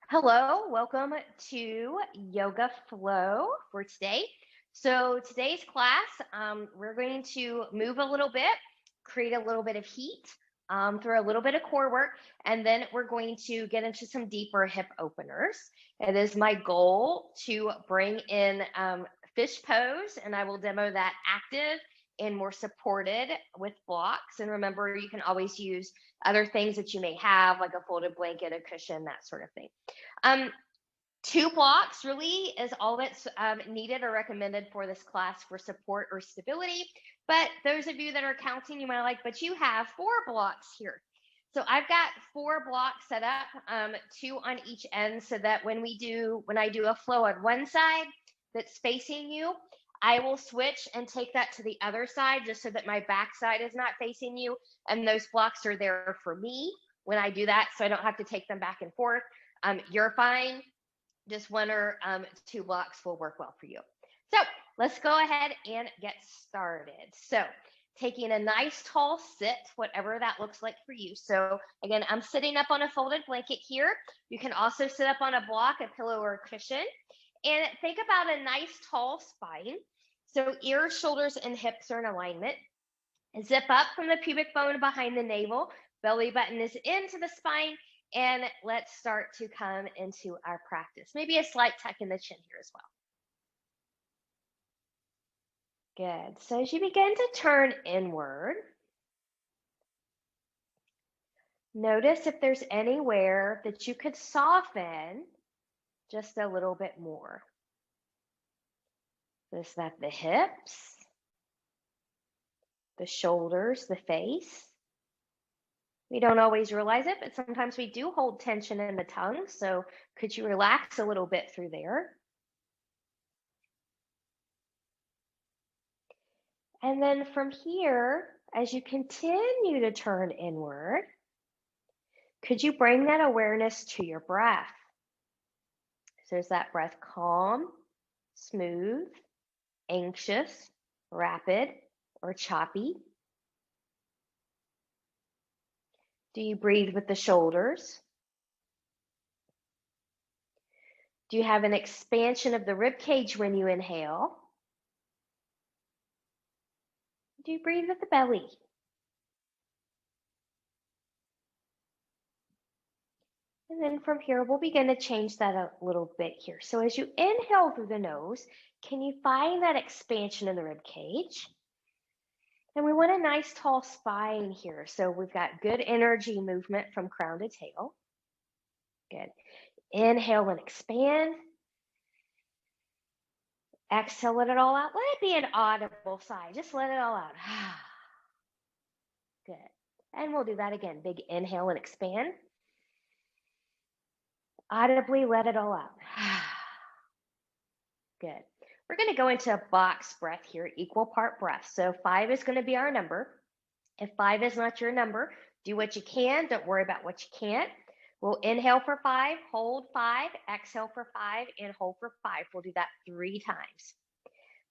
Hello, welcome to Yoga Flow for today. So, today's class, we're going to move a little bit, create a little bit of heat through a little bit of core work, and then we're going to get into some deeper hip openers. It is my goal to bring in fish pose, and I will demo that active and more supported with blocks. And remember, you can always use other things that you may have, like a folded blanket, a cushion, that sort of thing. Um, Two blocks really is all that's needed or recommended for this class for support or stability. But those of you that are counting, you might like, but you have 4 blocks here. So I've got 4 blocks set up, 2 on each end, so that when I do a flow on one side that's facing you, I will switch and take that to the other side just so that my back side is not facing you. And those blocks are there for me when I do that, so I don't have to take them back and forth. You're fine. Just 1 or 2 blocks will work well for you. So let's go ahead and get started. So taking a nice tall sit, whatever that looks like for you. So again, I'm sitting up on a folded blanket here. You can also sit up on a block, a pillow, or a cushion. And think about a nice tall spine. So ears, shoulders, and hips are in alignment. Zip up from the pubic bone behind the navel. Belly button is into the spine. And let's start to come into our practice. Maybe a slight tuck in the chin here as well. Good. So as you begin to turn inward, notice if there's anywhere that you could soften just a little bit more. Is that the hips, the shoulders, the face? We don't always realize it, but sometimes we do hold tension in the tongue. So could you relax a little bit through there? And then from here, as you continue to turn inward, could you bring that awareness to your breath? So is that breath calm, smooth, anxious, rapid, or choppy? Do you breathe with the shoulders? Do you have an expansion of the rib cage when you inhale? Do you breathe with the belly? And then from here, we'll begin to change that a little bit here. So as you inhale through the nose, can you find that expansion in the rib cage? And we want a nice tall spine here. So we've got good energy movement from crown to tail. Good. Inhale and expand. Exhale, let it all out. Let it be an audible sigh. Just let it all out. Good. And we'll do that again. Big inhale and expand. Audibly let it all out. Good. We're going to go into a box breath here, equal part breath. So 5 is going to be our number. If 5 is not your number, do what you can. Don't worry about what you can't. We'll inhale for 5, hold 5, exhale for 5, and hold for 5. We'll do that 3 times.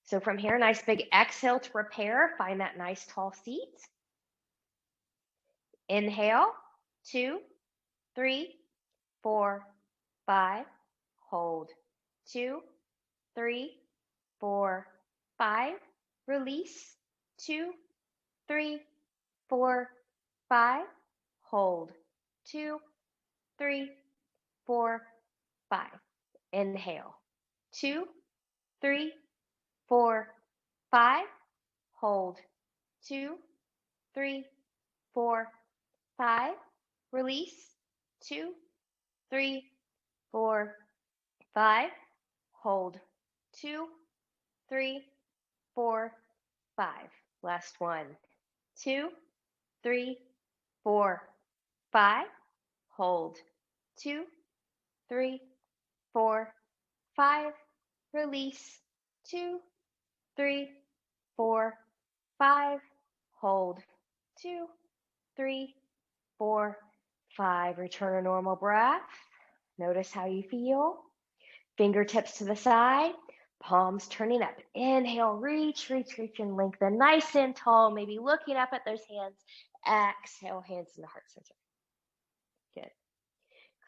So from here, nice big exhale to prepare. Find that nice tall seat. Inhale, 2, 3, 4, 5. Hold, 2, 3, 4, 5. Release, 2, 3, 4, 5. Hold, 2, 3, 4, 5. Inhale, 2, 3, 4, 5. Hold, 2, 3, 4, 5. Release, 2, 3, 4, 5. Hold, 2, 3, 4, 5. Last one, 2, 3, 4, 5. Hold, 2, 3, 4, 5. Release, 2, 3, 4, 5. Hold, 2, 3, 4, 5. Return a normal breath. Notice how you feel. Fingertips to the side, palms turning up. Inhale, reach, reach, reach, and lengthen. Nice and tall, maybe looking up at those hands. Exhale, hands in the heart center. Good.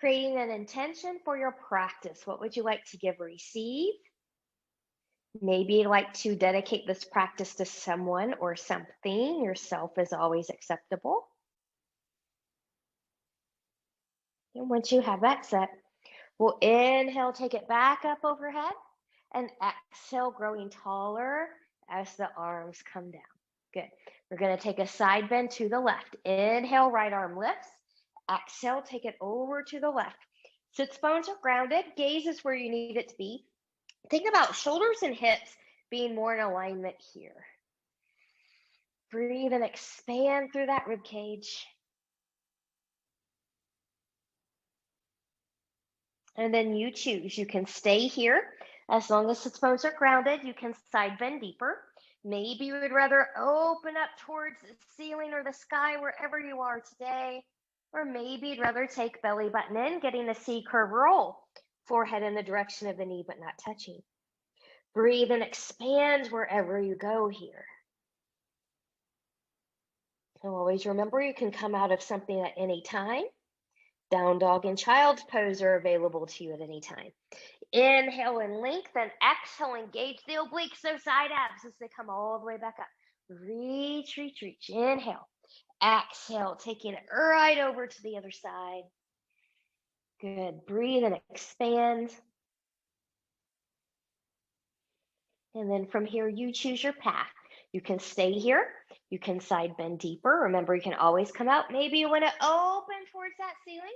Creating an intention for your practice. What would you like to give or receive? Maybe you'd like to dedicate this practice to someone or something. Yourself is always acceptable. And once you have that set, we'll inhale, take it back up overhead, and exhale, growing taller as the arms come down. Good. We're going to take a side bend to the left. Inhale, right arm lifts. Exhale, take it over to the left. Sits bones are grounded. Gaze is where you need it to be. Think about shoulders and hips being more in alignment here. Breathe and expand through that rib cage. And then you choose. You can stay here as long as sits bones are grounded. You can side bend deeper. Maybe you would rather open up towards the ceiling or the sky wherever you are today. Or maybe you'd rather take belly button in, getting a C curve roll. Forehead in the direction of the knee, but not touching. Breathe and expand wherever you go here. So always remember you can come out of something at any time. Down dog and child's pose are available to you at any time. Inhale and lengthen. Exhale, engage the obliques, those side abs as they come all the way back up. Reach, reach, reach. Inhale. Exhale, taking it right over to the other side. Good. Breathe and expand. And then from here, you choose your path. You can stay here. You can side bend deeper. Remember, you can always come out. Maybe you want to open towards that ceiling.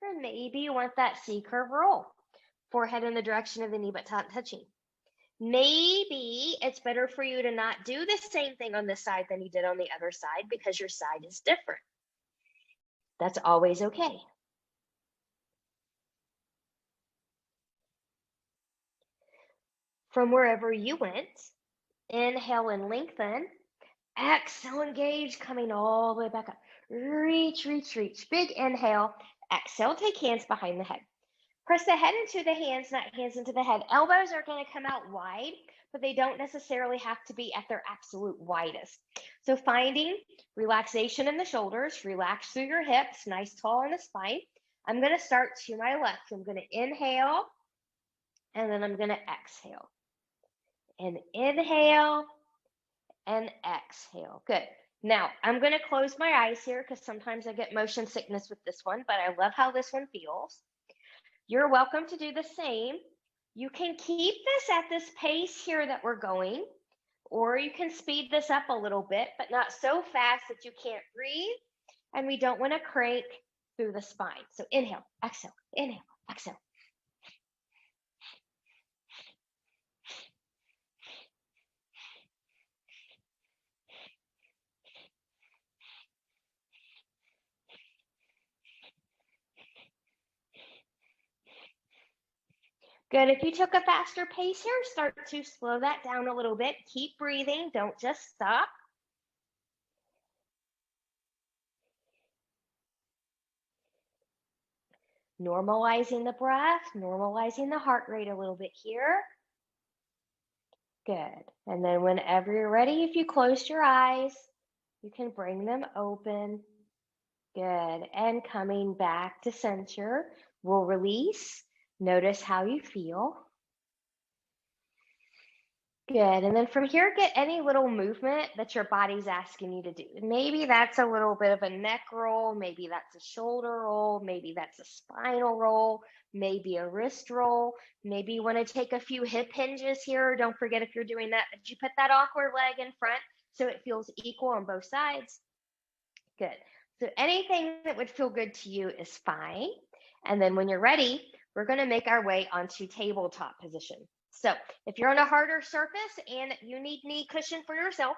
Or maybe you want that C curve roll. Forehead in the direction of the knee, but not touching. Maybe it's better for you to not do the same thing on this side than you did on the other side because your side is different. That's always okay. From wherever you went, inhale and lengthen. Exhale, engage, coming all the way back up. Reach, reach, reach. Big inhale. Exhale, take hands behind the head. Press the head into the hands, not hands into the head. Elbows are going to come out wide, but they don't necessarily have to be at their absolute widest. So finding relaxation in the shoulders, relax through your hips, nice tall in the spine. I'm going to start to my left. I'm going to inhale, and then I'm going to exhale. And inhale, and exhale. Good. Now, I'm going to close my eyes here because sometimes I get motion sickness with this one, but I love how this one feels. You're welcome to do the same. You can keep this at this pace here that we're going, or you can speed this up a little bit, but not so fast that you can't breathe, and we don't want to crank through the spine. So inhale, exhale, exhale. Good. If you took a faster pace here, start to slow that down a little bit. Keep breathing. Don't just stop. Normalizing the breath, normalizing the heart rate a little bit here. Good. And then whenever you're ready, if you closed your eyes, you can bring them open. Good. And coming back to center, we'll release. Notice how you feel. Good. And then from here, get any little movement that your body's asking you to do. Maybe that's a little bit of a neck roll. Maybe that's a shoulder roll. Maybe that's a spinal roll. Maybe a wrist roll. Maybe you want to take a few hip hinges here. Don't forget if you're doing that, that you put that awkward leg in front so it feels equal on both sides. Good. So anything that would feel good to you is fine. And then when you're ready, we're going to make our way onto tabletop position. So if you're on a harder surface and you need knee cushion for yourself,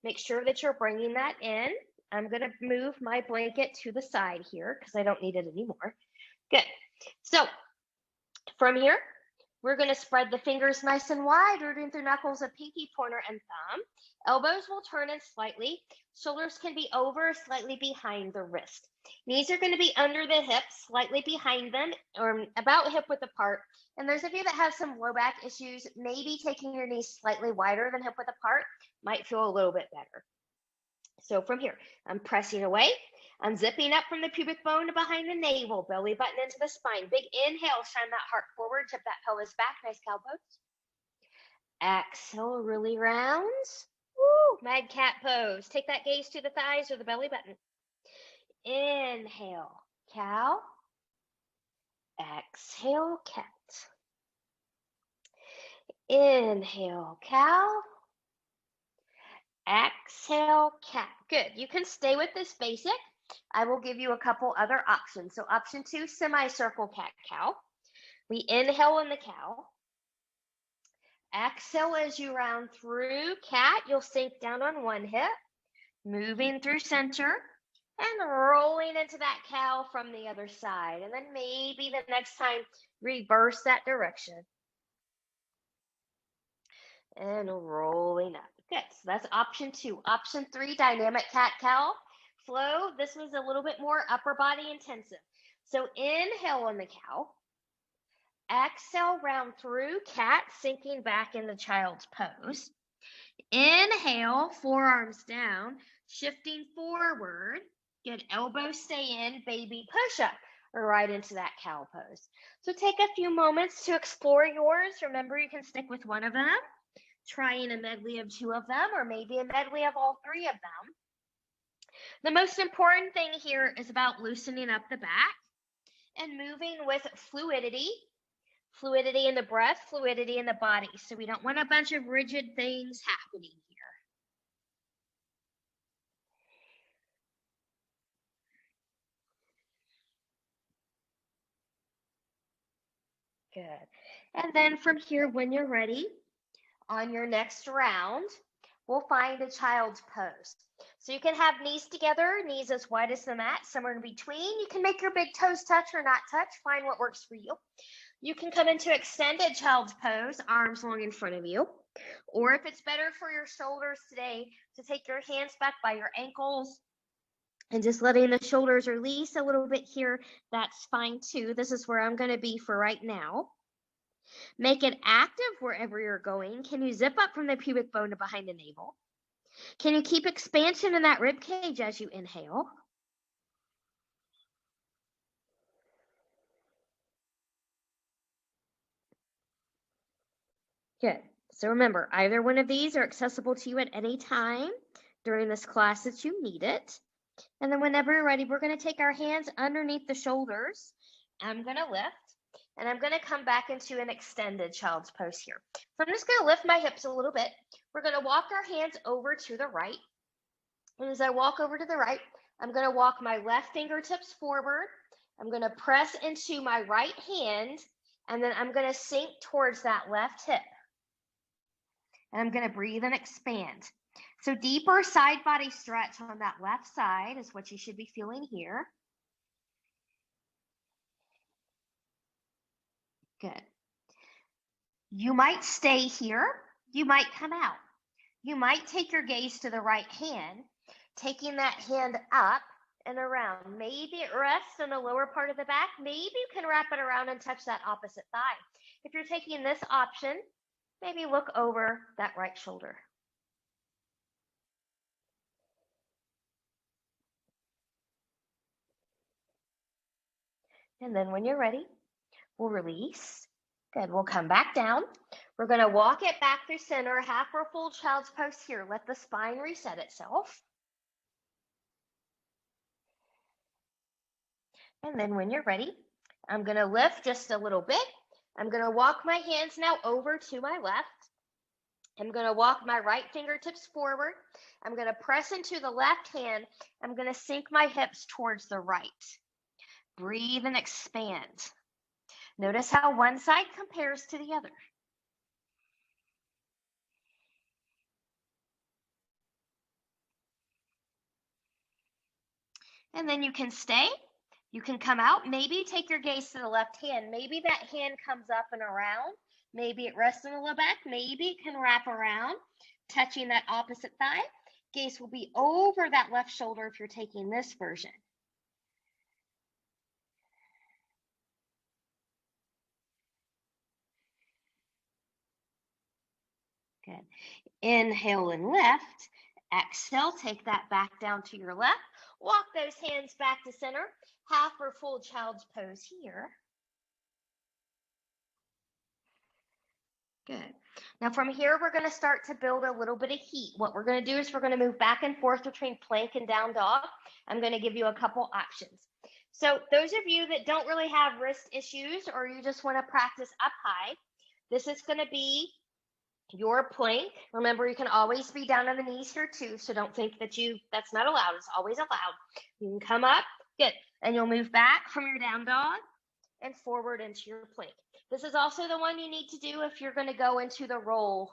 make sure that you're bringing that in. I'm going to move my blanket to the side here because I don't need it anymore. Good. So from here, we're going to spread the fingers nice and wide, rooting through knuckles of pinky, pointer, and thumb. Elbows will turn in slightly. Shoulders can be over, slightly behind the wrist. Knees are going to be under the hips, slightly behind them, or about hip width apart. And those of you that have some low back issues, maybe taking your knees slightly wider than hip width apart might feel a little bit better. So from here, I'm pressing away. I'm zipping up from the pubic bone to behind the navel, belly button into the spine. Big inhale, shine that heart forward, tip that pelvis back, nice cow pose. Exhale, really rounds. Woo, mad cat pose. Take that gaze to the thighs or the belly button. Inhale, cow. Exhale, cat. Inhale, cow. Exhale, cat. Good. You can stay with this basic. I will give you a couple other options. So option 2, semicircle cat cow. We inhale in the cow. Exhale as you round through cat. You'll sink down on one hip, moving through center and rolling into that cow from the other side. And then maybe the next time, reverse that direction. And rolling up. Good. So that's option 2. Option 3, dynamic cat cow flow. This was a little bit more upper body intensive. So inhale on the cow. Exhale, round through cat, sinking back in the child's pose. Inhale, forearms down, shifting forward. Good. Elbows stay in, baby push up or right into that cow pose. So take a few moments to explore yours. Remember, you can stick with one of them, trying a medley of 2 of them, or maybe a medley of all 3 of them. The most important thing here is about loosening up the back and moving with fluidity. Fluidity in the breath, fluidity in the body. So we don't want a bunch of rigid things happening here. Good. And then from here, when you're ready, on your next round, we'll find a child's pose. So you can have knees together, knees as wide as the mat, somewhere in between. You can make your big toes touch or not touch. Find what works for you. You can come into extended child's pose, arms long in front of you. Or if it's better for your shoulders today, to take your hands back by your ankles and just letting the shoulders release a little bit here, that's fine too. This is where I'm going to be for right now. Make it active wherever you're going. Can you zip up from the pubic bone to behind the navel? Can you keep expansion in that rib cage as you inhale? Good. So remember, either one of these are accessible to you at any time during this class that you need it. And then whenever you're ready, we're going to take our hands underneath the shoulders. I'm going to lift, and I'm going to come back into an extended child's pose here. So I'm just going to lift my hips a little bit. We're going to walk our hands over to the right. And as I walk over to the right, I'm going to walk my left fingertips forward. I'm going to press into my right hand, and then I'm going to sink towards that left hip. And I'm going to breathe and expand. So deeper side body stretch on that left side is what you should be feeling here. Good. You might stay here. You might come out. You might take your gaze to the right hand, taking that hand up and around. Maybe it rests in the lower part of the back. Maybe you can wrap it around and touch that opposite thigh. If you're taking this option, maybe look over that right shoulder. And then when you're ready, we'll release. Good. We'll come back down. We're going to walk it back through center, half or full child's pose here. Let the spine reset itself. And then when you're ready, I'm going to lift just a little bit. I'm going to walk my hands now over to my left. I'm going to walk my right fingertips forward. I'm going to press into the left hand. I'm going to sink my hips towards the right. Breathe and expand. Notice how one side compares to the other. And then you can stay. You can come out. Maybe take your gaze to the left hand. Maybe that hand comes up and around. Maybe it rests in the low back. Maybe it can wrap around, touching that opposite thigh. Gaze will be over that left shoulder if you're taking this version. Good. Inhale and lift. Exhale, take that back down to your left. Walk those hands back to center. Half or full child's pose here. Good. Now from here, we're going to start to build a little bit of heat. What we're going to do is we're going to move back and forth between plank and down dog. I'm going to give you a couple options. So those of you that don't really have wrist issues or you just want to practice up high, this is going to be your plank. Remember, you can always be down on the knees here too, so don't think that that's not allowed. It's always allowed. You can come up, good, and you'll move back from your down dog and forward into your plank. This is also the one you need to do if you're going to go into the roll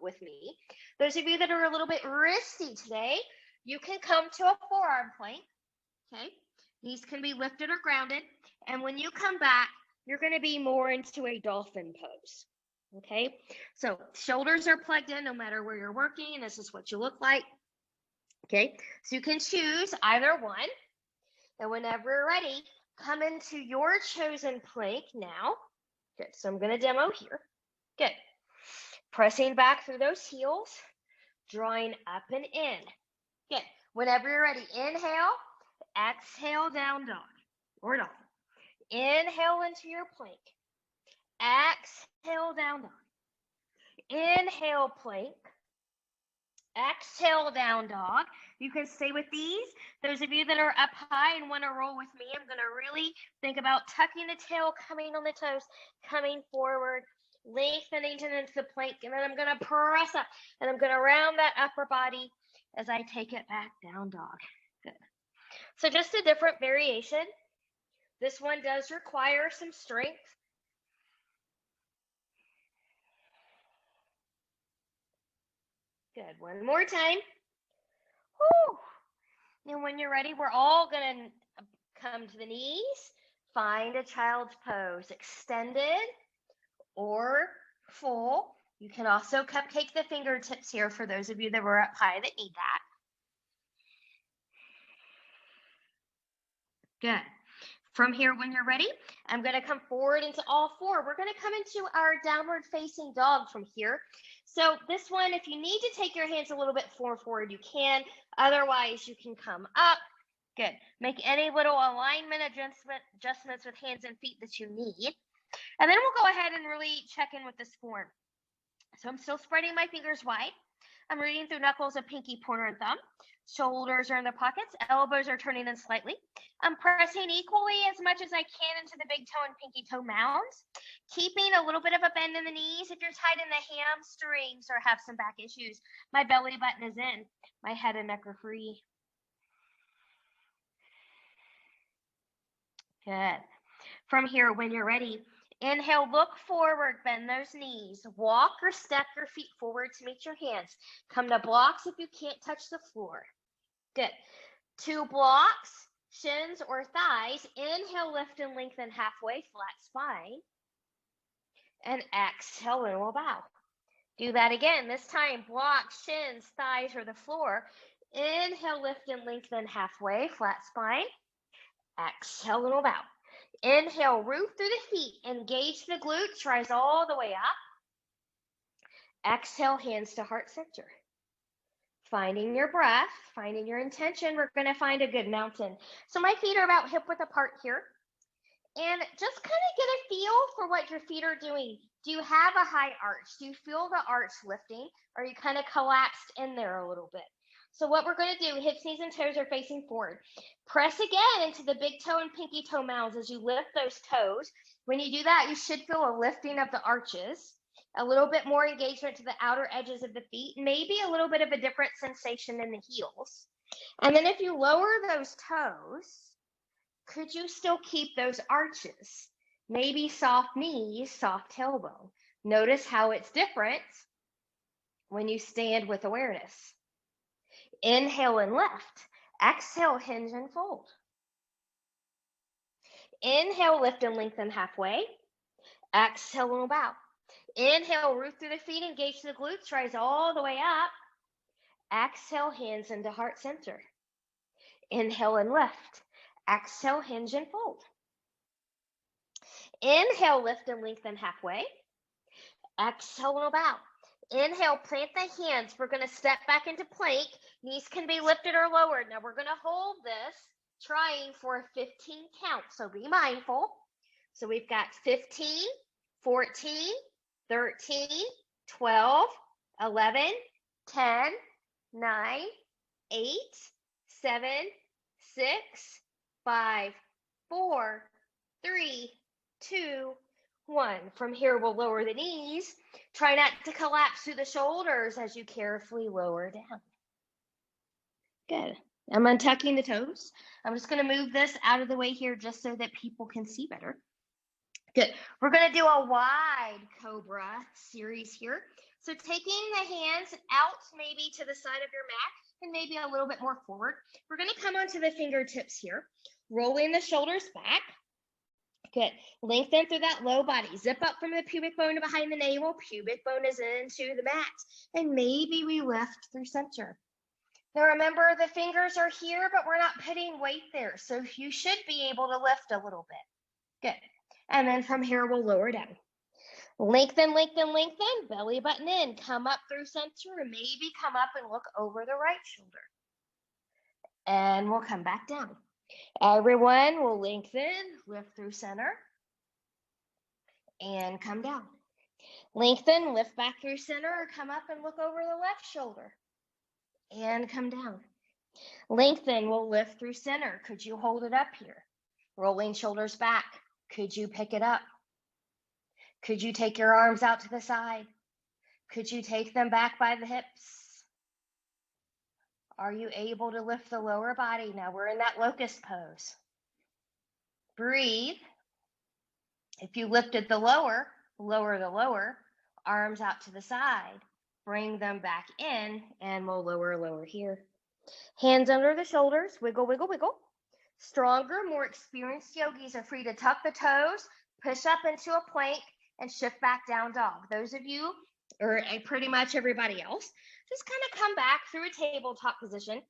with me. Those of you that are a little bit wristy today, you can come to a forearm plank, okay? Knees can be lifted or grounded, and when you come back, you're going to be more into a dolphin pose, okay? So shoulders are plugged in no matter where you're working, and this is what you look like, okay? So you can choose either one, and whenever you're ready, come into your chosen plank now. Good, so I'm going to demo here. Good. Pressing back through those heels, drawing up and in. Good. Whenever you're ready, inhale, exhale, down dog or dolphin. Inhale into your plank. Exhale, down dog. Inhale, plank. Exhale, down dog. You can stay with these. Those of you that are up high and want to roll with me, I'm going to really think about tucking the tail, coming on the toes, coming forward, lengthening into the plank, and then I'm going to press up, and I'm going to round that upper body as I take it back, down dog. Good. So just a different variation. This one does require some strength. Good. One more time. Woo. And when you're ready, we're all going to come to the knees, find a child's pose, extended or full. You can also cupcake the fingertips here for those of you that were up high that need that. Good. From here, when you're ready, I'm going to come forward into all four. We're going to come into our downward facing dog from here. So this one, if you need to take your hands a little bit forward, you can. Otherwise, you can come up. Good. Make any little alignment adjustments with hands and feet that you need. And then we'll go ahead and really check in with this form. So I'm still spreading my fingers wide. I'm reading through knuckles of pinky, pointer, and thumb. Shoulders are in their pockets. Elbows are turning in slightly. I'm pressing equally as much as I can into the big toe and pinky toe mounds, keeping a little bit of a bend in the knees. If you're tight in the hamstrings or have some back issues, my belly button is in. My head and neck are free. Good. From here, when you're ready, inhale, look forward, bend those knees. Walk or step your feet forward to meet your hands. Come to blocks if you can't touch the floor. Good. 2 blocks, shins or thighs. Inhale, lift and lengthen halfway, flat spine. And exhale, and we'll bow. Do that again. This time, blocks, shins, thighs, or the floor. Inhale, lift and lengthen halfway, flat spine. Exhale, and we'll bow. Inhale, root through the feet. Engage the glutes, rise all the way up. Exhale, hands to heart center. Finding your breath, finding your intention. We're going to find a good mountain. So my feet are about hip width apart here. And just kind of get a feel for what your feet are doing. Do you have a high arch? Do you feel the arch lifting? Or are you kind of collapsed in there a little bit? So what we're going to do, hips, knees, and toes are facing forward. Press again into the big toe and pinky toe mounds as you lift those toes. When you do that, you should feel a lifting of the arches, a little bit more engagement to the outer edges of the feet, maybe a little bit of a different sensation in the heels. And then if you lower those toes, could you still keep those arches? Maybe soft knees, soft tailbone. Notice how it's different when you stand with awareness. Inhale and lift. Exhale, hinge and fold. Inhale, lift and lengthen halfway. Exhale and bow. Inhale, root through the feet, engage the glutes, rise all the way up. Exhale, hands into heart center. Inhale and lift. Exhale, hinge and fold. Inhale, lift and lengthen halfway. Exhale and bow. Inhale, plant the hands. We're going to step back into plank. Knees can be lifted or lowered. Now we're going to hold this, trying for a 15 count. So be mindful. So we've got 15, 14, 13, 12, 11, 10, 9, 8, 7, 6, 5, 4, 3, 2, 1. From here, we'll lower the knees. Try not to collapse through the shoulders as you carefully lower down. Good. I'm untucking the toes. I'm just going to move this out of the way here just so that people can see better. Good. We're going to do a wide cobra series here. So taking the hands out maybe to the side of your mat and maybe a little bit more forward. We're going to come onto the fingertips here, rolling the shoulders back. Good. Lengthen through that low body. Zip up from the pubic bone to behind the navel. Pubic bone is into the mat. And maybe we lift through center. Now remember, the fingers are here, but we're not putting weight there. So you should be able to lift a little bit. Good. And then from here, we'll lower down. Lengthen, lengthen, lengthen. Belly button in. Come up through center and maybe come up and look over the right shoulder. And we'll come back down. Everyone will lengthen, lift through center, and come down. Lengthen, lift back through center, or come up and look over the left shoulder, and come down. Lengthen, we'll lift through center. Could you hold it up here? Rolling shoulders back. Could you pick it up? Could you take your arms out to the side? Could you take them back by the hips? Are you able to lift the lower body? Now we're in that locust pose. Breathe. If you lifted the lower, lower the lower, arms out to the side, bring them back in, and we'll lower here. Hands under the shoulders, wiggle, wiggle, wiggle. Stronger, more experienced yogis are free to tuck the toes, push up into a plank, and shift back down dog. Those of you, or pretty much everybody else, just kind of come back through a tabletop position.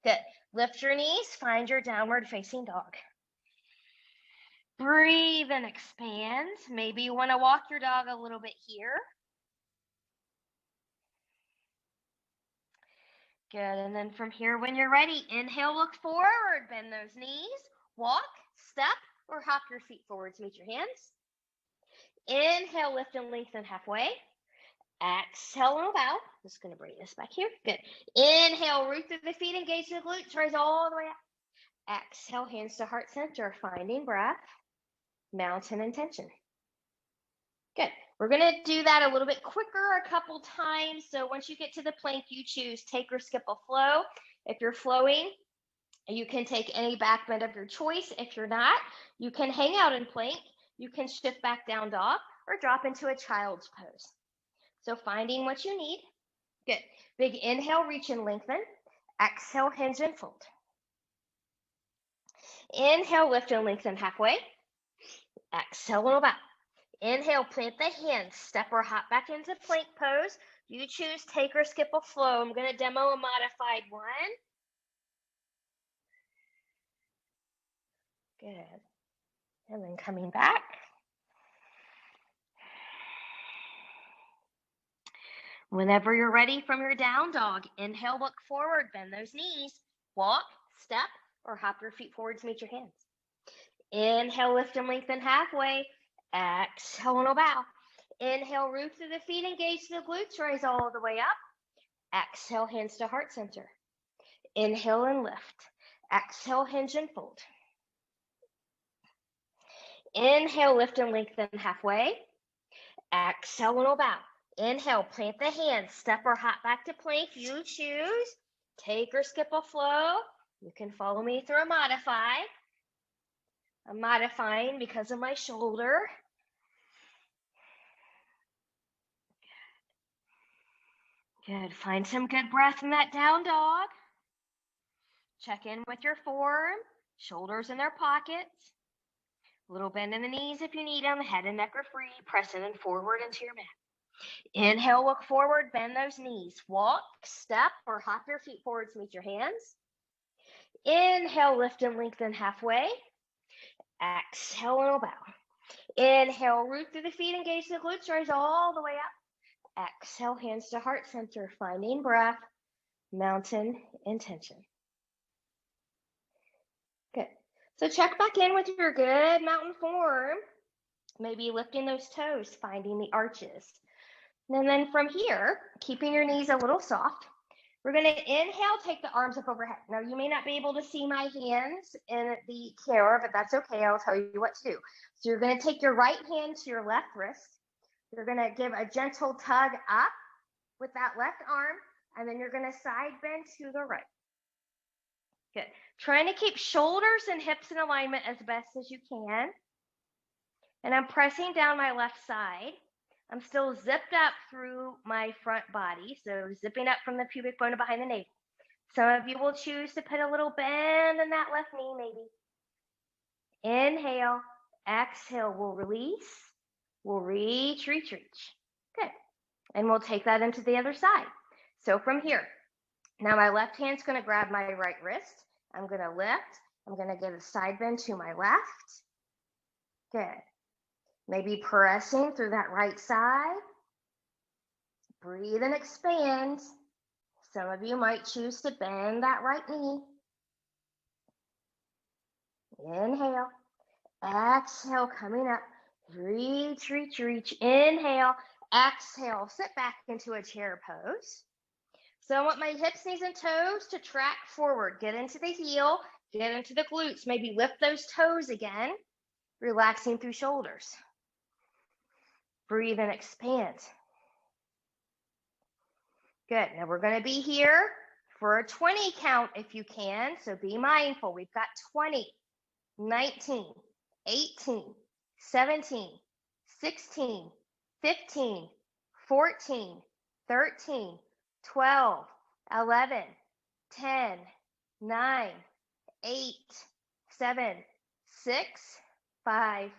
Good. Lift your knees, find your downward facing dog. Breathe and expand. Maybe you want to walk your dog a little bit here. Good. And then from here, when you're ready, inhale, look forward, bend those knees, walk, step, or hop your feet forward to meet your hands. Inhale, lift and lengthen halfway. Exhale and bow. Just going to bring this back here. Good. Inhale, root through the feet, engage the glutes, rise all the way up. Exhale, hands to heart center, finding breath, mountain and tension. Good. We're going to do that a little bit quicker a couple times. So once you get to the plank, you choose take or skip a flow. If you're flowing, you can take any back bend of your choice. If you're not, you can hang out in plank. You can shift back down dog or drop into a child's pose. So finding what you need. Good. Big inhale, reach and lengthen. Exhale, hinge and fold. Inhale, lift and lengthen halfway. Exhale and bow. Inhale, plant the hands, step or hop back into plank pose. You choose take or skip a flow. I'm going to demo a modified one. Good. And then coming back. Whenever you're ready from your down dog, inhale, look forward, bend those knees, walk, step, or hop your feet forward to meet your hands. Inhale, lift and lengthen halfway. Exhale and bow. Inhale, root through the feet, engage the glutes, rise all the way up. Exhale, hands to heart center. Inhale and lift. Exhale, hinge and fold. Inhale, lift and lengthen halfway. Exhale and bow. Inhale, plant the hands, step or hop back to plank. You choose. Take or skip a flow. You can follow me through a modify. I'm modifying because of my shoulder. Good. Find some good breath in that down dog. Check in with your form. Shoulders in their pockets. A little bend in the knees if you need them. Head and neck are free. Press in and forward into your mat. Inhale, look forward, bend those knees. Walk, step, or hop your feet forward to meet your hands. Inhale, lift and lengthen halfway. Exhale and bow. Inhale, root through the feet, engage the glutes, rise all the way up. Exhale, hands to heart center, finding breath, mountain intention. Good. So check back in with your good mountain form. Maybe lifting those toes, finding the arches. And then from here, keeping your knees a little soft, we're going to inhale, take the arms up overhead. Now, you may not be able to see my hands in the camera, but that's okay. I'll tell you what to do. So you're going to take your right hand to your left wrist. You're going to give a gentle tug up with that left arm, and then you're going to side bend to the right. Good. Trying to keep shoulders and hips in alignment as best as you can. And I'm pressing down my left side. I'm still zipped up through my front body, so zipping up from the pubic bone to behind the navel. Some of you will choose to put a little bend in that left knee, maybe. Inhale, exhale, we'll release, we'll reach, reach, reach. Good. And we'll take that into the other side. So from here, now my left hand's going to grab my right wrist. I'm going to lift. I'm going to give a side bend to my left. Good. Maybe pressing through that right side. Breathe and expand. Some of you might choose to bend that right knee. Inhale. Exhale, coming up. Reach, reach, reach. Inhale. Exhale. Sit back into a chair pose. So I want my hips, knees, and toes to track forward. Get into the heel. Get into the glutes. Maybe lift those toes again. Relaxing through shoulders. Breathe and expand. Good. Now we're going to be here for a 20 count if you can. So be mindful. We've got 20, 19, 18, 17, 16, 15, 14, 13, 12, 11, 10, 9, 8, 7, 6, 5,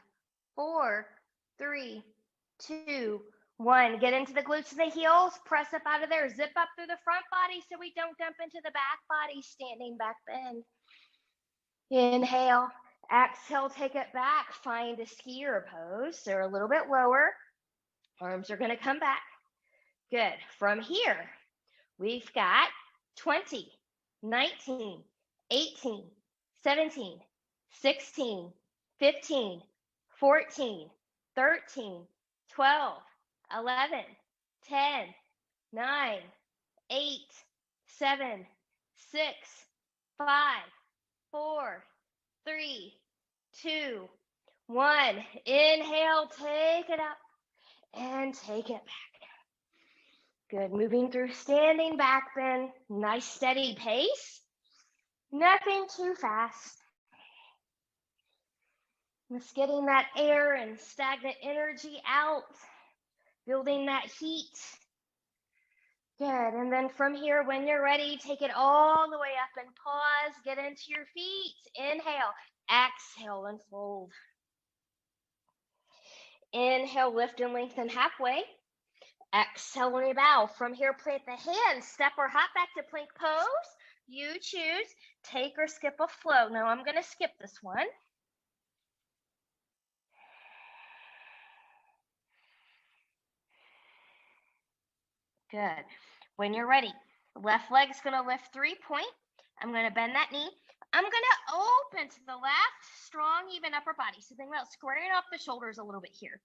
4, 3, 2, 1. Get into the glutes and the heels. Press up out of there. Zip up through the front body so we don't dump into the back body. Standing back bend. Inhale. Exhale. Take it back. Find a skier pose. So a little bit lower. Arms are going to come back. Good. From here, we've got 20, 19, 18, 17, 16, 15, 14, 13, 12, 11, 10, 9, 8, 7, 6, 5, 4, 3, 2, 1. Inhale, take it up and take it back. Good. Moving through standing back bend. Nice steady pace. Nothing too fast. Just getting that air and stagnant energy out. Building that heat. Good. And then from here, when you're ready, take it all the way up and pause. Get into your feet. Inhale. Exhale and fold. Inhale, lift and lengthen halfway. Exhale and bow. From here, plant the hands. Step or hop back to plank pose. You choose. Take or skip a flow. Now I'm going to skip this one. Good. When you're ready, left leg's going to lift 3-point. I'm going to bend that knee. I'm going to open to the left, strong, even upper body. So think about squaring off the shoulders a little bit here.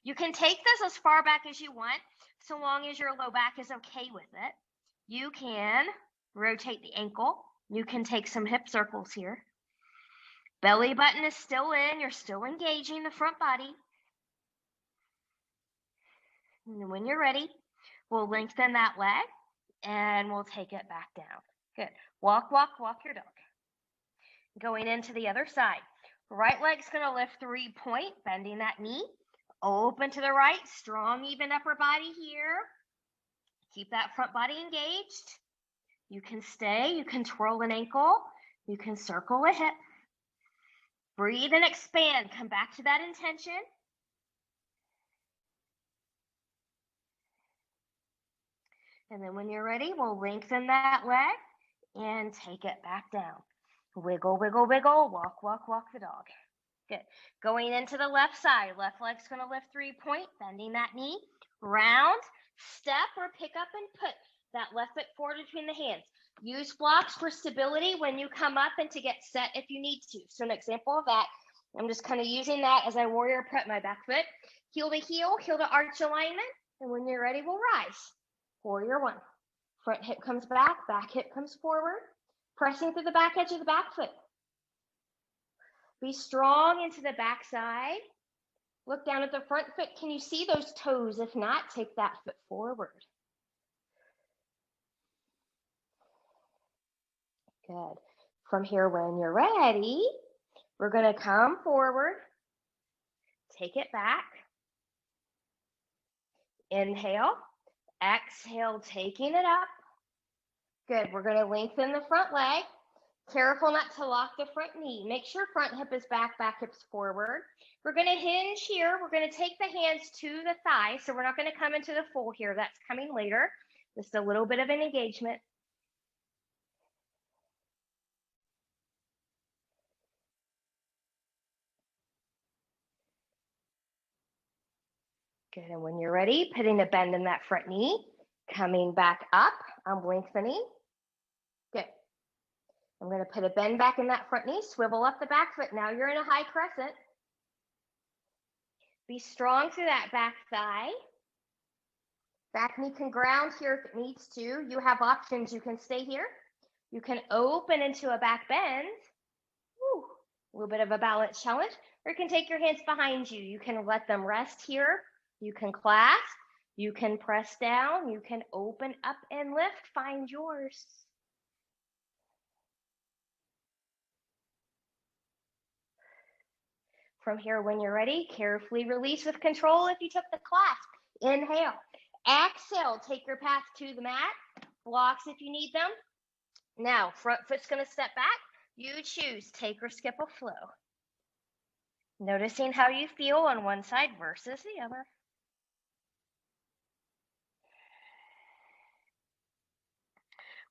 You can take this as far back as you want, so long as your low back is okay with it. You can rotate the ankle. You can take some hip circles here. Belly button is still in. You're still engaging the front body. And when you're ready, we'll lengthen that leg and we'll take it back down. Good. Walk, walk, walk your dog. Going into the other side. Right leg's going to lift 3-point, bending that knee. Open to the right, strong, even upper body here. Keep that front body engaged. You can stay, you can twirl an ankle, you can circle a hip. Breathe and expand. Come back to that intention. And then when you're ready, we'll lengthen that leg and take it back down. Wiggle, wiggle, wiggle. Walk, walk, walk the dog. Good. Going into the left side. Left leg's going to lift 3-point, bending that knee. round, step, or pick up and put that left foot forward between the hands. Use blocks for stability when you come up and to get set if you need to. So an example of that, I'm just kind of using that as I warrior prep my back foot. Heel to arch alignment. And when you're ready, we'll rise. Warrior one. Front hip comes back hip comes forward. Pressing through the back edge of the back foot. Be strong into the back side. Look down at the front foot. Can you see those toes? If not, take that foot forward. Good. From here, when you're ready, we're going to come forward. Take it back. Inhale. Exhale, taking it up. Good. We're going to lengthen the front leg. Careful not to lock the front knee. Make sure front hip is back hip's forward. We're going to hinge here. We're going to take the hands to the thigh. So we're not going to come into the full here. That's coming later. Just a little bit of an engagement. Good. And when you're ready, putting a bend in that front knee, coming back up. I'm lengthening. Good. I'm going to put a bend back in that front knee, swivel up the back foot. Now you're in a high crescent. Be strong through that back thigh. Back knee can ground here if it needs to. You have options. You can stay here. You can open into a back bend. Woo. A little bit of a balance challenge. Or you can take your hands behind you. You can let them rest here. You can clasp. You can press down. You can open up and lift. Find yours. From here, when you're ready, carefully release with control if you took the clasp. Inhale. Exhale, take your path to the mat. Blocks if you need them. Now, front foot's going to step back. You choose, take or skip a flow. Noticing how you feel on one side versus the other.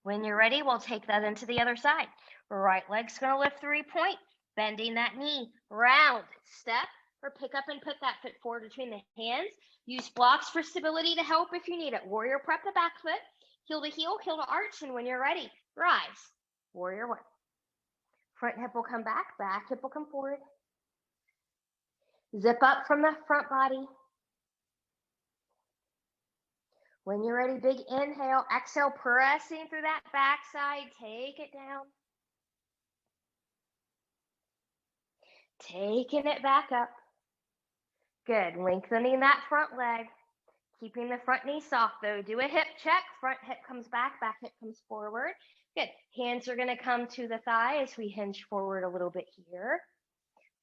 When you're ready, we'll take that into the other side. Right leg's going to lift 3-point. Bending that knee, round, step, or pick up and put that foot forward between the hands. Use blocks for stability to help if you need it. Warrior prep the back foot, heel to arch, and when you're ready, rise. Warrior one. Front hip will come back hip will come forward. Zip up from the front body. When you're ready, big inhale, exhale, pressing through that back side, take it down. Taking it back up. Good. Lengthening that front leg. Keeping the front knee soft though. Do a hip check. Front hip comes back hip comes forward. Good. Hands are going to come to the thigh as we hinge forward a little bit here.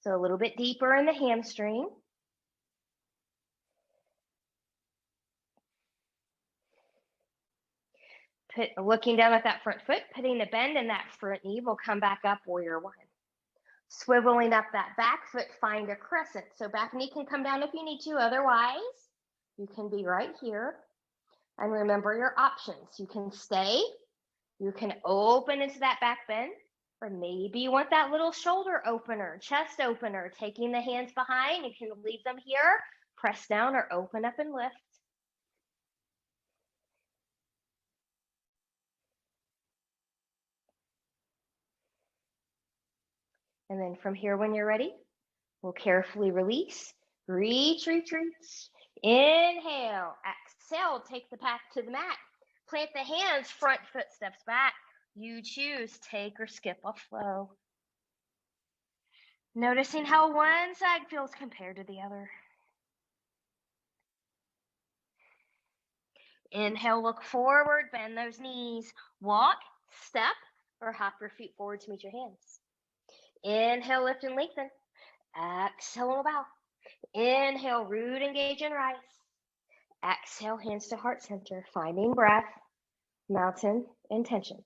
So a little bit deeper in the hamstring. Looking down at that front foot, putting a bend in that front knee. We'll come back up, warrior one. Swiveling up that back foot, find a crescent. So back knee can come down if you need to. Otherwise, you can be right here. And remember your options. You can stay. You can open into that back bend. Or maybe you want that little shoulder opener, chest opener, taking the hands behind. You can leave them here. Press down or open up and lift. And then from here, when you're ready, we'll carefully release. Reach, reach, reach. Inhale. Exhale. Take the path to the mat. Plant the hands. Front foot steps back. You choose. Take or skip a flow. Noticing how one side feels compared to the other. Inhale. Look forward. Bend those knees. Walk, step, or hop your feet forward to meet your hands. Inhale. Lift and lengthen. Exhale, bow. Inhale, root, engage, and rise. Exhale, hands to heart center, finding breath, mountain, intention.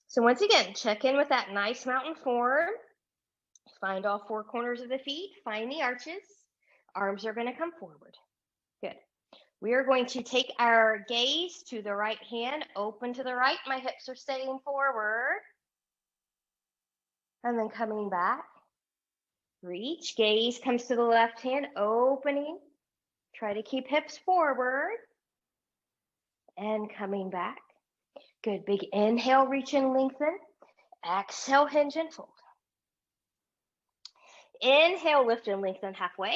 So once again, check in with that nice mountain form. Find all four corners of the feet, find the arches. Arms are going to come forward. Good. We are going to take our gaze to the right hand, open to the right. My hips are staying forward. And then coming back. Reach, gaze comes to the left hand, opening. Try to keep hips forward and coming back. Good, big inhale, reach and lengthen. Exhale, hinge and fold. Inhale, lift and lengthen halfway.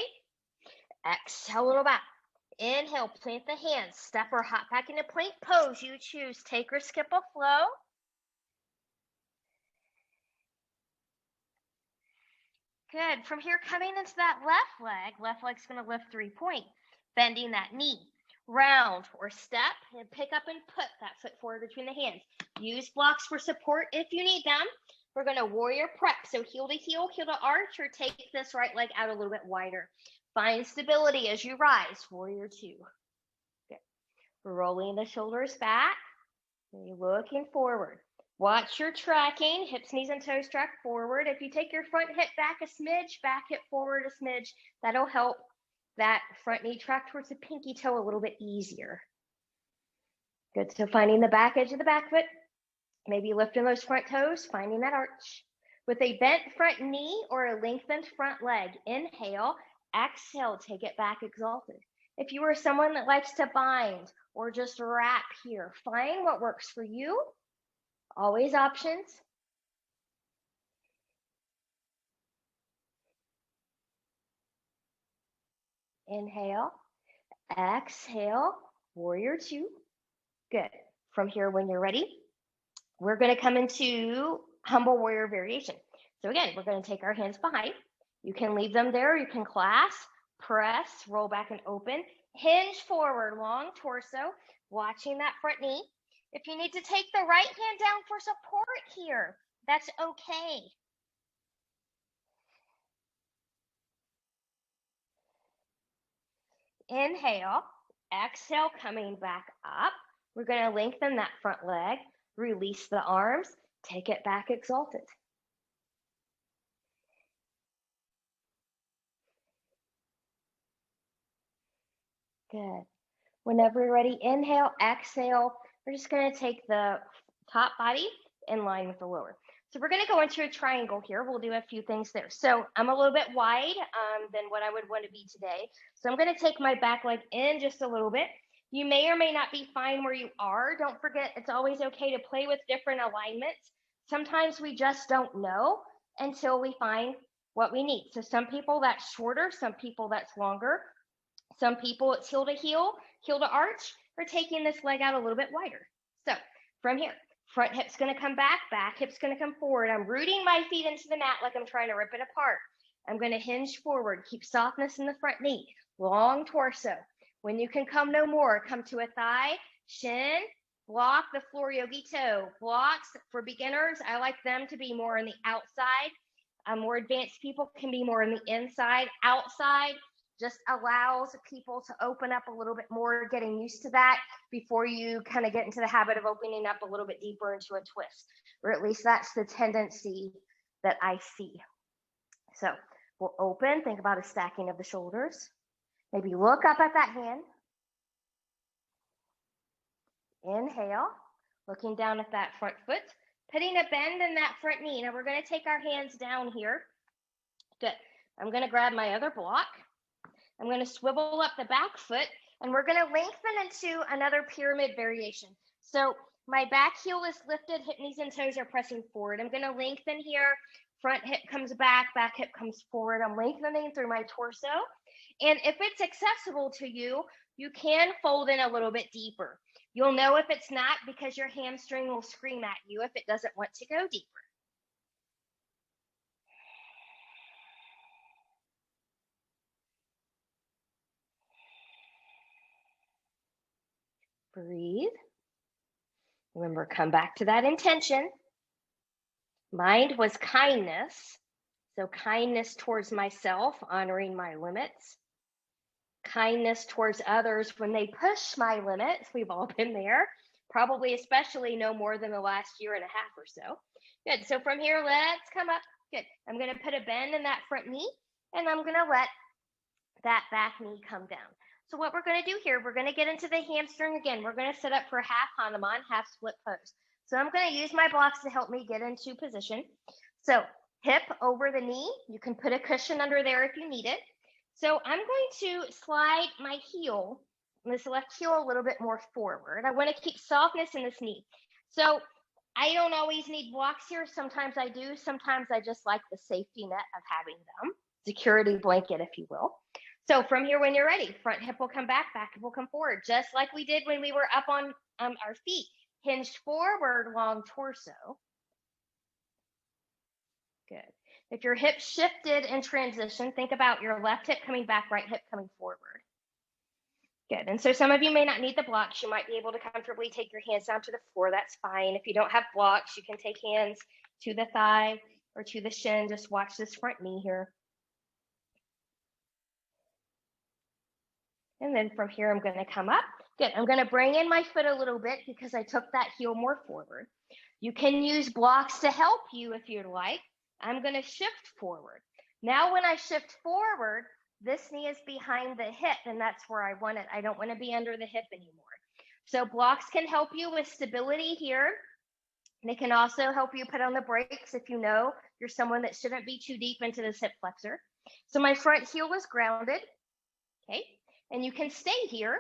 Exhale, a little back. Inhale, plant the hands, step or hop back into plank pose. You choose, take or skip a flow. Good. From here, coming into that left leg's going to lift 3-point, bending that knee, round or step, and pick up and put that foot forward between the hands. Use blocks for support if you need them. We're going to warrior prep, so heel to arch, or take this right leg out a little bit wider. Find stability as you rise, warrior 2. Good. Rolling the shoulders back, looking forward. Watch your tracking, hips, knees, and toes track forward. If you take your front hip back a smidge, back hip forward a smidge, that'll help that front knee track towards the pinky toe a little bit easier. Good, so finding the back edge of the back foot, maybe lifting those front toes, finding that arch. With a bent front knee or a lengthened front leg, inhale, exhale, take it back, exalted. If you are someone that likes to bind or just wrap here, find what works for you. Always options. Inhale, exhale, warrior 2. Good. From here, when you're ready, we're going to come into humble warrior variation. So again, we're going to take our hands behind. You can leave them there. You can clasp, press, roll back and open, hinge forward, long torso, watching that front knee. If you need to take the right hand down for support here, that's okay. Inhale, exhale, coming back up. We're going to lengthen that front leg, release the arms, take it back, exalted. Good. Whenever you're ready, inhale, exhale. We're just going to take the top body in line with the lower. So we're going to go into a triangle here. We'll do a few things there. So I'm a little bit wide than what I would want to be today. So I'm going to take my back leg in just a little bit. You may or may not be fine where you are. Don't forget, it's always okay to play with different alignments. Sometimes we just don't know until we find what we need. So some people that's shorter, some people that's longer. Some people it's heel to arch, or taking this leg out a little bit wider. So from here, front hip's going to come back hip's going to come forward. I'm rooting my feet into the mat like I'm trying to rip it apart. I'm going to hinge forward, keep softness in the front knee, long torso. When you can come no more, come to a thigh, shin, block the floor yogi toe. Blocks for beginners, I like them to be more on the outside. More advanced people can be more on the inside. Outside just allows people to open up a little bit more, getting used to that before you kind of get into the habit of opening up a little bit deeper into a twist, or at least that's the tendency that I see. So we'll open, think about a stacking of the shoulders. Maybe look up at that hand. Inhale, looking down at that front foot, putting a bend in that front knee. Now we're going to take our hands down here. Good. I'm going to grab my other block. I'm going to swivel up the back foot, and we're going to lengthen into another pyramid variation. So my back heel is lifted, hip, knees, and toes are pressing forward. I'm going to lengthen here. Front hip comes back hip comes forward. I'm lengthening through my torso. And if it's accessible to you, you can fold in a little bit deeper. You'll know if it's not because your hamstring will scream at you if it doesn't want to go deeper. Breathe. Remember, come back to that intention. Mind was kindness. So kindness towards myself, honoring my limits. Kindness towards others when they push my limits. We've all been there. Probably especially no more than the last year and a half or so. Good. So from here, let's come up. Good. I'm going to put a bend in that front knee, and I'm going to let that back knee come down. So what we're going to do here, we're going to get into the hamstring again. We're going to set up for half Hanuman, half split pose. So I'm going to use my blocks to help me get into position. So hip over the knee. You can put a cushion under there if you need it. So I'm going to slide my heel, this left heel, a little bit more forward. I want to keep softness in this knee. So I don't always need blocks here. Sometimes I do. Sometimes I just like the safety net of having them, security blanket, if you will. So from here, when you're ready, front hip will come back hip will come forward, just like we did when we were up on our feet, hinged forward, long torso. Good. If your hip shifted in transition, think about your left hip coming back, right hip coming forward. Good. And so some of you may not need the blocks. You might be able to comfortably take your hands down to the floor. That's fine. If you don't have blocks, you can take hands to the thigh or to the shin. Just watch this front knee here. And then from here, I'm going to come up. Good. I'm going to bring in my foot a little bit because I took that heel more forward. You can use blocks to help you if you'd like. I'm going to shift forward. Now, when I shift forward, this knee is behind the hip, and that's where I want it. I don't want to be under the hip anymore. So blocks can help you with stability here. They can also help you put on the brakes if you know you're someone that shouldn't be too deep into this hip flexor. So my front heel is grounded, okay? And you can stay here,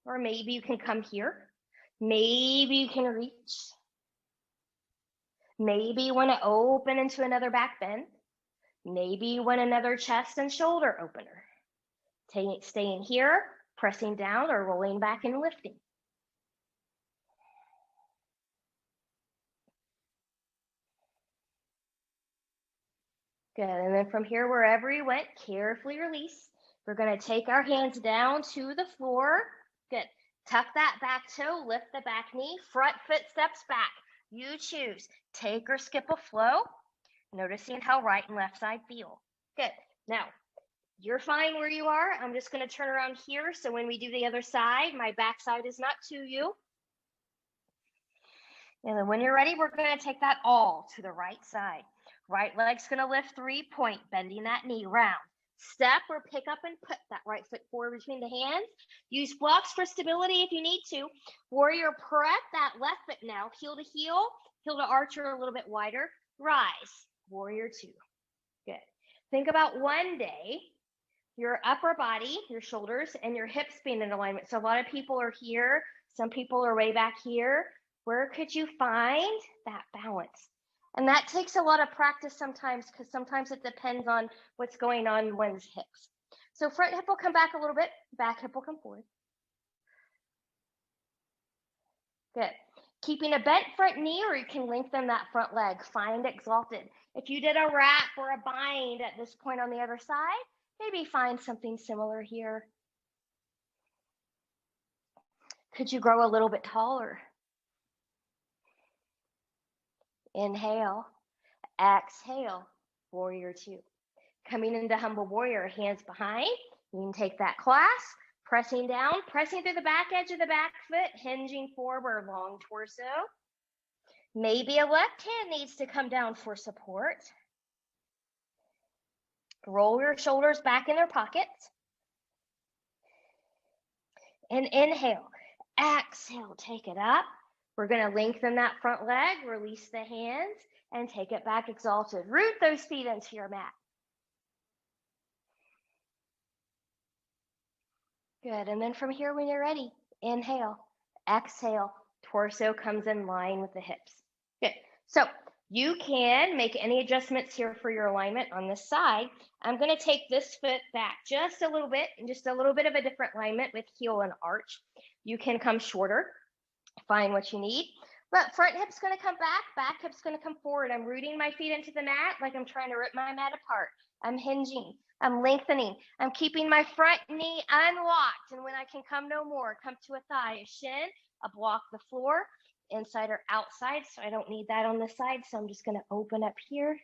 or maybe you can come here. Maybe you can reach. Maybe you want to open into another back bend. Maybe you want another chest and shoulder opener. Staying here, pressing down, or rolling back and lifting. Good. And then from here, wherever you went, carefully release. We're going to take our hands down to the floor. Good. Tuck that back toe, lift the back knee, front foot steps back. You choose. Take or skip a flow, noticing how right and left side feel. Good. Now, you're fine where you are. I'm just going to turn around here. So when we do the other side, my back side is not to you. And then when you're ready, we're going to take that all to the right side. Right leg's going to lift 3-point, bending that knee round. Step or pick up and put that right foot forward between the hands. Use blocks for stability if you need to. Warrior prep that left foot now, heel to heel, heel to arch or a little bit wider. Rise, warrior 2. Good. Think about one day, your upper body, your shoulders, and your hips being in alignment. So a lot of people are here. Some people are way back here. Where could you find that balance? And that takes a lot of practice sometimes because sometimes it depends on what's going on in one's hips. So front hip will come back a little bit, back hip will come forward. Good. Keeping a bent front knee, or you can lengthen that front leg. Find exalted. If you did a wrap or a bind at this point on the other side, maybe find something similar here. Could you grow a little bit taller? Inhale, exhale, warrior 2. Coming into humble warrior, hands behind. You can take that clasp, pressing down, pressing through the back edge of the back foot, hinging forward, long torso. Maybe a left hand needs to come down for support. Roll your shoulders back in their pockets. And inhale, exhale, take it up. We're going to lengthen that front leg, release the hands, and take it back exalted. Root those feet into your mat. Good. And then from here, when you're ready, inhale, exhale, torso comes in line with the hips. Good. So you can make any adjustments here for your alignment on this side. I'm going to take this foot back just a little bit, and just a little bit of a different alignment with heel and arch. You can come shorter, find what you need. But front hip's going to come back hip's going to come forward. I'm rooting my feet into the mat like I'm trying to rip my mat apart. I'm hinging, I'm lengthening, I'm keeping my front knee unlocked. And when I can come no more, come to a thigh, a shin, a block the floor, inside or outside. So I don't need that on this side. So I'm just going to open up here.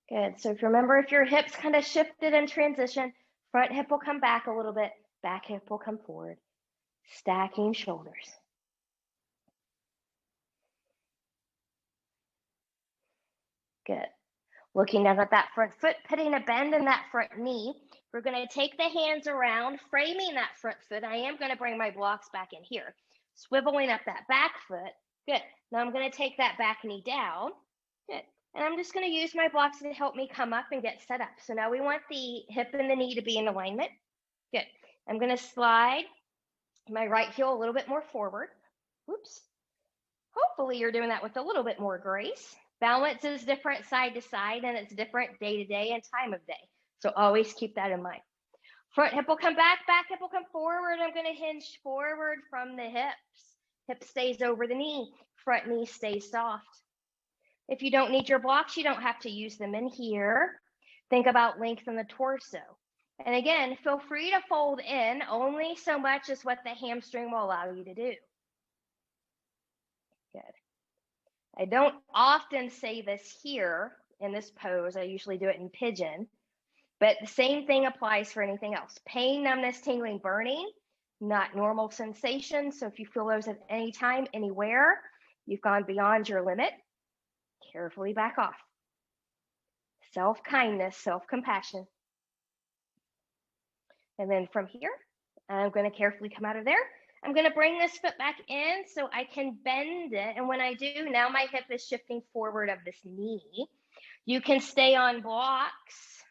Good. So if you remember, if your hips kind of shifted in transition, front hip will come back a little bit, back hip will come forward. Stacking shoulders. Good. Looking down at that front foot, putting a bend in that front knee. We're going to take the hands around, framing that front foot. I am going to bring my blocks back in here. Swiveling up that back foot. Good. Now I'm going to take that back knee down. Good. And I'm just going to use my blocks to help me come up and get set up. So now we want the hip and the knee to be in alignment. Good. I'm going to slide my right heel a little bit more forward. Whoops. Hopefully you're doing that with a little bit more grace. Balance is different side to side, and it's different day to day and time of day. So always keep that in mind. Front hip will come back hip will come forward. I'm going to hinge forward from the hips. Hip stays over the knee. Front knee stays soft. If you don't need your blocks, you don't have to use them in here. Think about length in the torso. And again, feel free to fold in only so much as what the hamstring will allow you to do. Good. I don't often say this here in this pose. I usually do it in pigeon, but the same thing applies for anything else. Pain, numbness, tingling, burning, not normal sensations. So if you feel those at any time, anywhere, you've gone beyond your limit. Carefully back off. Self-kindness, self-compassion. And then from here, I'm going to carefully come out of there. I'm going to bring this foot back in so I can bend it. And when I do, now my hip is shifting forward of this knee. You can stay on blocks.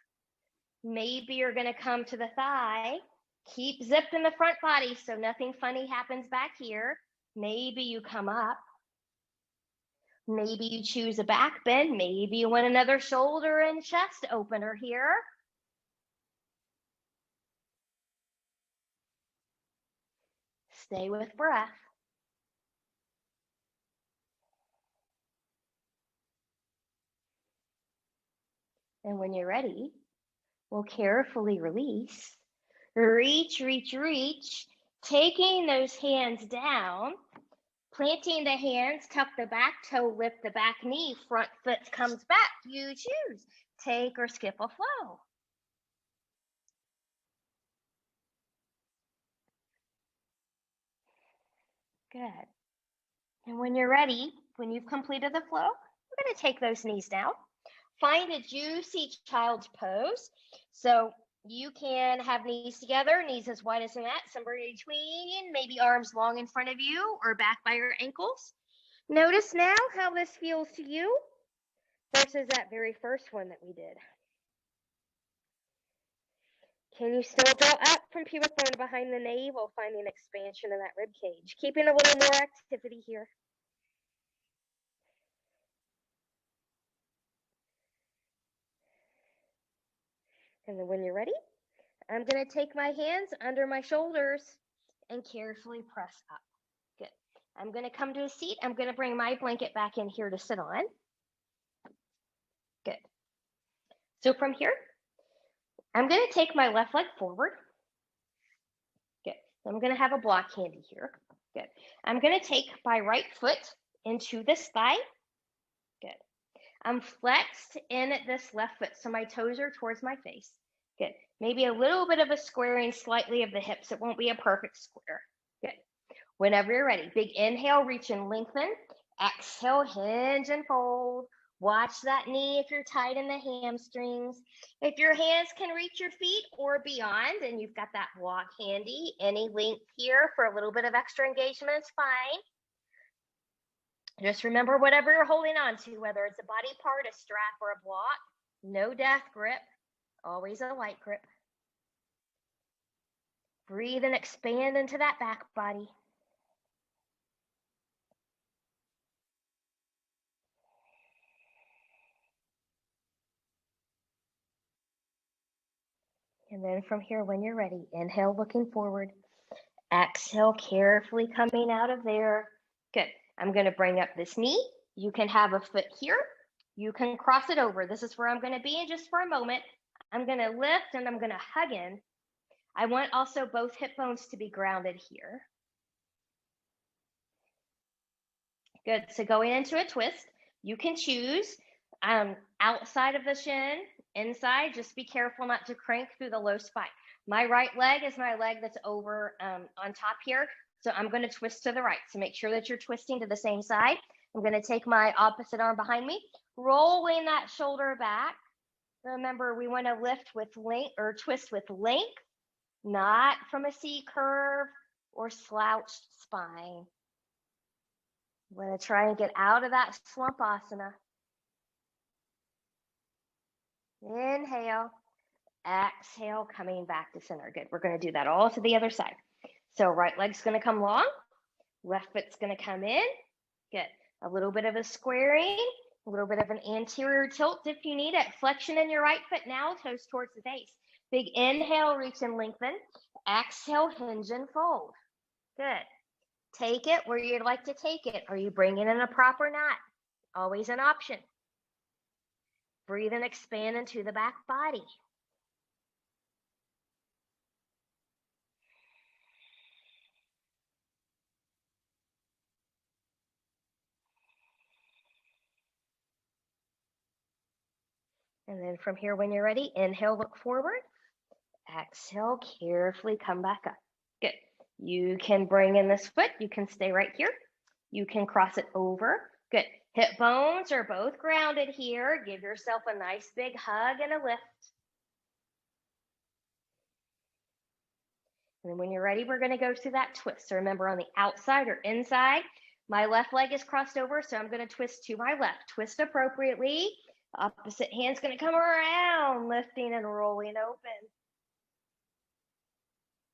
Maybe you're going to come to the thigh. Keep zipped in the front body so nothing funny happens back here. Maybe you come up. Maybe you choose a back bend. Maybe you want another shoulder and chest opener here. Stay with breath. And when you're ready, we'll carefully release. Reach, reach, reach. Taking those hands down. Planting the hands, tuck the back toe, lift the back knee, front foot comes back. You choose. Take or skip a flow. Good. And when you're ready, when you've completed the flow, we're going to take those knees down. Find a juicy child's pose. So you can have knees together, knees as wide as the mat, somewhere in between, maybe arms long in front of you or back by your ankles. Notice now how this feels to you versus that very first one that we did. Can you still draw up from pubic bone behind the navel, finding expansion in that rib cage? Keeping a little more activity here. And then when you're ready, I'm going to take my hands under my shoulders and carefully press up. Good. I'm going to come to a seat. I'm going to bring my blanket back in here to sit on. Good. So from here, I'm going to take my left leg forward. Good. I'm going to have a block handy here. Good. I'm going to take my right foot into this thigh. Good. I'm flexed in this left foot, so my toes are towards my face. Good. Maybe a little bit of a squaring slightly of the hips. It won't be a perfect square. Good. Whenever you're ready, big inhale, reach and lengthen. Exhale, hinge and fold. Watch that knee if you're tight in the hamstrings. If your hands can reach your feet or beyond, and you've got that block handy, any length here for a little bit of extra engagement is fine. Just remember whatever you're holding on to, whether it's a body part, a strap, or a block, no death grip, always a light grip. Breathe and expand into that back body. And then from here, when you're ready, inhale, looking forward. Exhale, carefully coming out of there. Good. I'm going to bring up this knee. You can have a foot here. You can cross it over. This is where I'm going to be in just for a moment. I'm going to lift and I'm going to hug in. I want also both hip bones to be grounded here. Good. So going into a twist, you can choose outside of the shin, inside. Just be careful not to crank through the low spine. My right leg is my leg that's over on top here. So I'm going to twist to the right. So make sure that you're twisting to the same side. I'm going to take my opposite arm behind me, rolling that shoulder back. Remember, we want to lift with length or twist with length, not from a C curve or slouched spine. I'm going to try and get out of that slump asana. Inhale, exhale, coming back to center. Good. We're going to do that all to the other side. So right leg's going to come long, left foot's going to come in. Good. A little bit of a squaring, a little bit of an anterior tilt if you need it. Flexion in your right foot now, toes towards the base. Big inhale, reach and lengthen. Exhale, hinge and fold. Good. Take it where you'd like to take it. Are you bringing in a proper knot? Always an option. Breathe and expand into the back body. And then from here, when you're ready, inhale, look forward. Exhale, carefully come back up. Good. You can bring in this foot. You can stay right here. You can cross it over. Good. Hip bones are both grounded here. Give yourself a nice big hug and a lift. And then when you're ready, we're going to go to that twist. So remember, on the outside or inside, my left leg is crossed over, so I'm going to twist to my left. Twist appropriately. Opposite hand's going to come around, lifting and rolling open.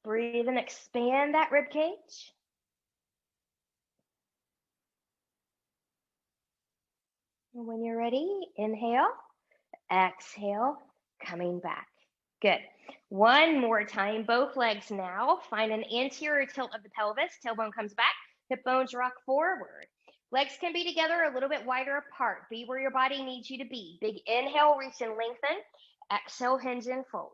Breathe and expand that rib cage. And when you're ready, inhale, exhale, coming back. Good. One more time, both legs now. Find an anterior tilt of the pelvis. Tailbone comes back, hip bones rock forward. Legs can be together a little bit wider apart. Be where your body needs you to be. Big inhale, reach and lengthen. Exhale, hinge and fold.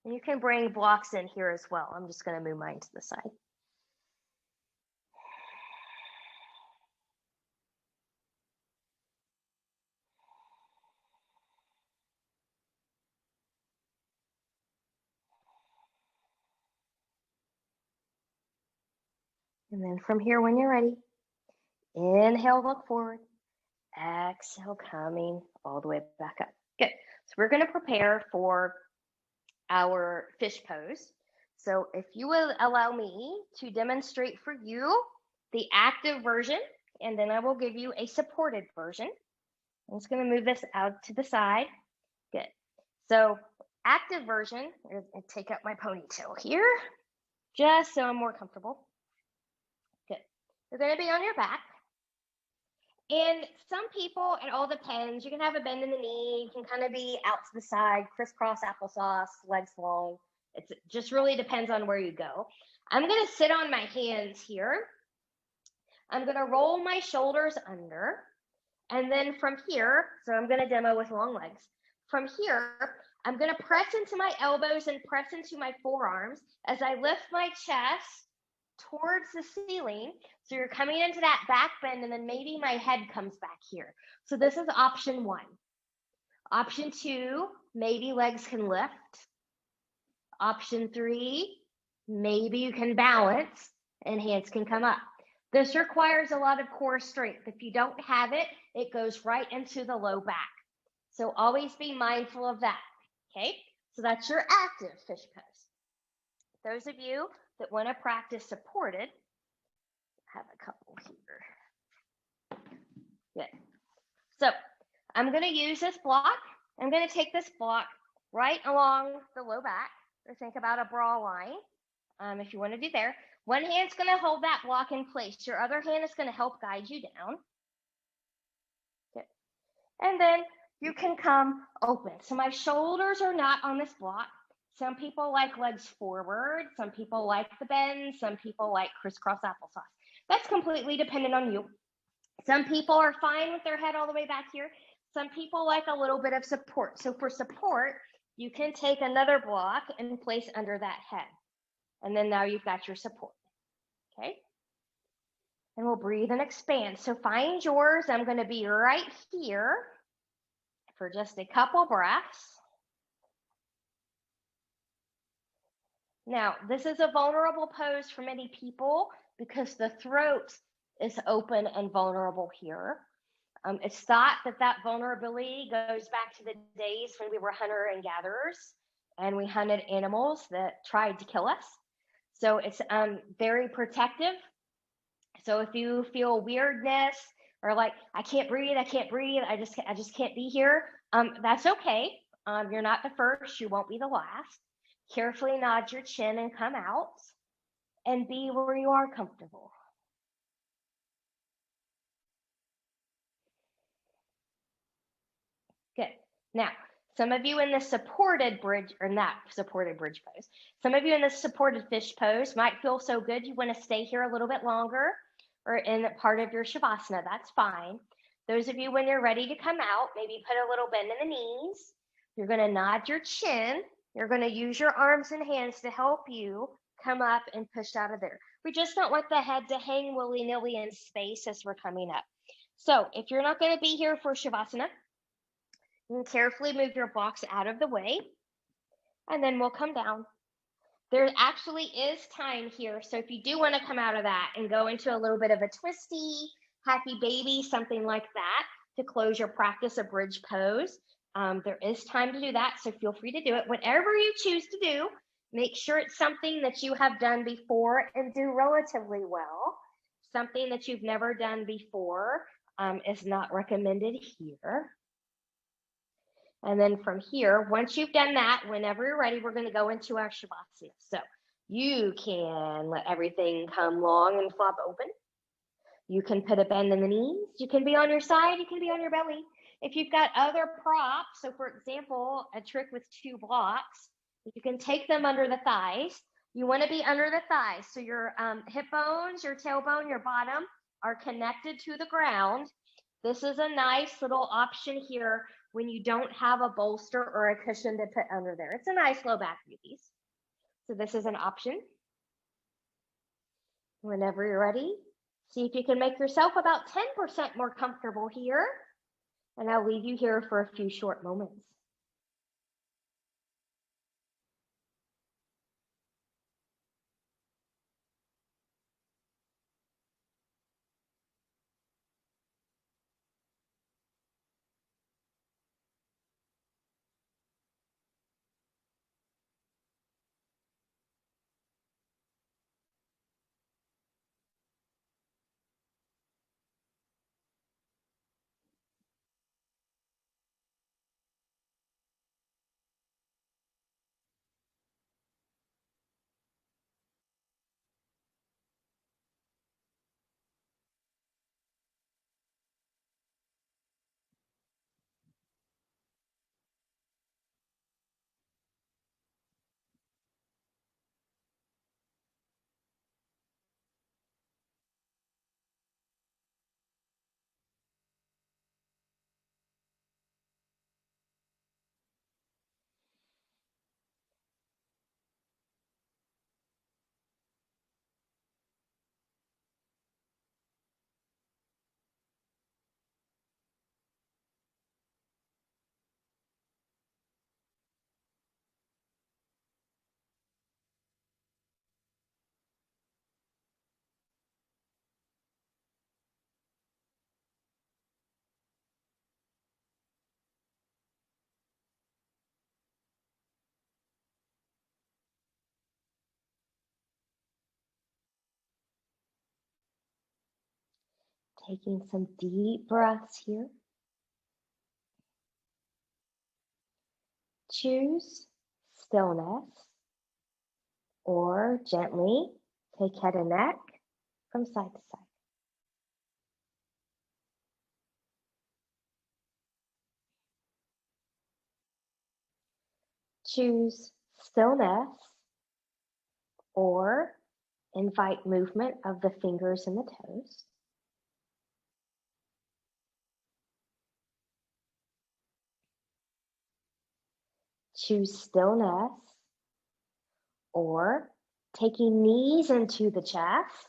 And you can bring blocks in here as well. I'm just going to move mine to the side. And then from here, when you're ready, inhale, look forward. Exhale, coming all the way back up. Good. So we're going to prepare for our fish pose. So if you will allow me to demonstrate for you the active version, and then I will give you a supported version. I'm just going to move this out to the side. Good. So active version, I'll take out my ponytail here, just so I'm more comfortable. Good. You're going to be on your back. And some people, it all depends. You can have a bend in the knee. You can kind of be out to the side, crisscross applesauce, legs long. It just really depends on where you go. I'm going to sit on my hands here. I'm going to roll my shoulders under. And then from here, so I'm going to demo with long legs. From here, I'm going to press into my elbows and press into my forearms as I lift my chest towards the ceiling. So you're coming into that back bend, and then maybe my head comes back here. So this is option one. Option two, maybe legs can lift. Option three, maybe you can balance and hands can come up. This requires a lot of core strength. If you don't have it, it goes right into the low back. So always be mindful of that, okay? So that's your active fish pose. Those of you that want to practice supported, I have a couple here. Good. So I'm going to use this block. I'm going to take this block right along the low back, or think about a bra line, if you want to do there. One hand's going to hold that block in place. Your other hand is going to help guide you down. Good. And then you can come open. So my shoulders are not on this block. Some people like legs forward. Some people like the bend. Some people like crisscross applesauce. That's completely dependent on you. Some people are fine with their head all the way back here. Some people like a little bit of support. So for support, you can take another block and place under that head. And then now you've got your support, okay? And we'll breathe and expand. So find yours. I'm going to be right here for just a couple breaths. Now, this is a vulnerable pose for many people because the throat is open and vulnerable here. It's thought that that vulnerability goes back to the days when we were hunter and gatherers and we hunted animals that tried to kill us. So it's very protective. So if you feel weirdness or like, I can't breathe, I just can't be here, That's okay. You're not the first, you won't be the last. Carefully nod your chin and come out and be where you are comfortable. Good. Now, some of you in the supported bridge, or not supported bridge pose, some of you in the supported fish pose might feel so good you want to stay here a little bit longer or in part of your Shavasana. That's fine. Those of you, when you're ready to come out, maybe put a little bend in the knees. You're going to nod your chin. You're going to use your arms and hands to help you come up and push out of there. We just don't want the head to hang willy-nilly in space as we're coming up. So if you're not going to be here for Shavasana, and carefully move your blocks out of the way, and then we'll come down. There actually is time here, so if you do want to come out of that and go into a little bit of a twisty, happy baby, something like that, to close your practice of bridge pose, there is time to do that, so feel free to do it. Whatever you choose to do, make sure it's something that you have done before and do relatively well. Something that you've never done before is not recommended here. And then from here, once you've done that, whenever you're ready, we're going to go into our Shavasana. So you can let everything come long and flop open. You can put a bend in the knees. You can be on your side. You can be on your belly. If you've got other props, so for example, a trick with 2 blocks, you can take them under the thighs. You want to be under the thighs. So your hip bones, your tailbone, your bottom are connected to the ground. This is a nice little option here when you don't have a bolster or a cushion to put under there. It's a nice low back release. So this is an option. Whenever you're ready, see if you can make yourself about 10% more comfortable here. And I'll leave you here for a few short moments. Taking some deep breaths here. Choose stillness or gently take head and neck from side to side. Choose stillness or invite movement of the fingers and the toes. Choose stillness or taking knees into the chest,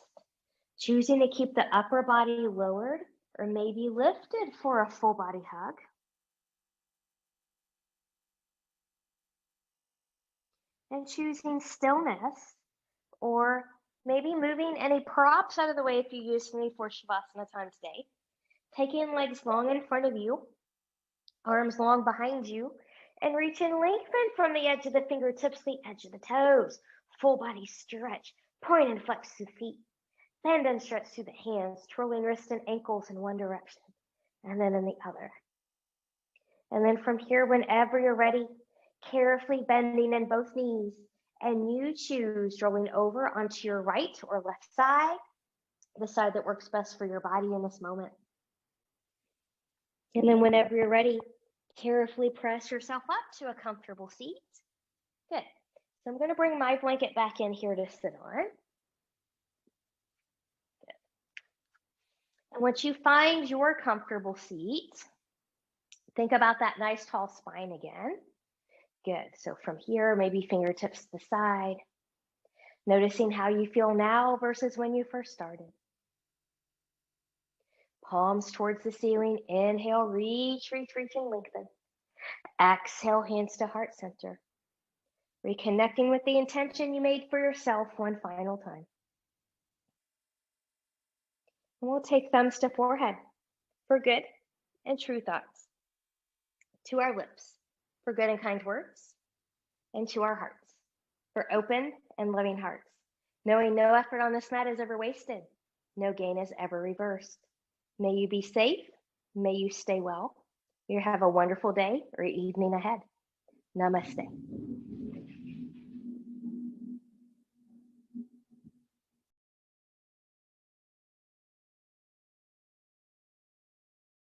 choosing to keep the upper body lowered or maybe lifted for a full body hug. And choosing stillness or maybe moving any props out of the way if you use any for Shavasana time today. Taking legs long in front of you, arms long behind you, and reach and lengthen from the edge of the fingertips to the edge of the toes. Full body stretch, point and flex through the feet. Bend and stretch through the hands, twirling wrists and ankles in one direction, and then in the other. And then from here, whenever you're ready, carefully bending in both knees, and you choose rolling over onto your right or left side, the side that works best for your body in this moment. And then whenever you're ready, carefully press yourself up to a comfortable seat. Good. So I'm going to bring my blanket back in here to sit on. Good. And once you find your comfortable seat, think about that nice tall spine again. Good. So from here, maybe fingertips to the side, noticing how you feel now versus when you first started. Palms towards the ceiling. Inhale, reach, reach, reach, and lengthen. Exhale, hands to heart center. Reconnecting with the intention you made for yourself one final time. And we'll take thumbs to forehead for good and true thoughts, to our lips for good and kind words, and to our hearts for open and loving hearts, knowing no effort on this mat is ever wasted, no gain is ever reversed. May you be safe, may you stay well, may you have a wonderful day or evening ahead. Namaste.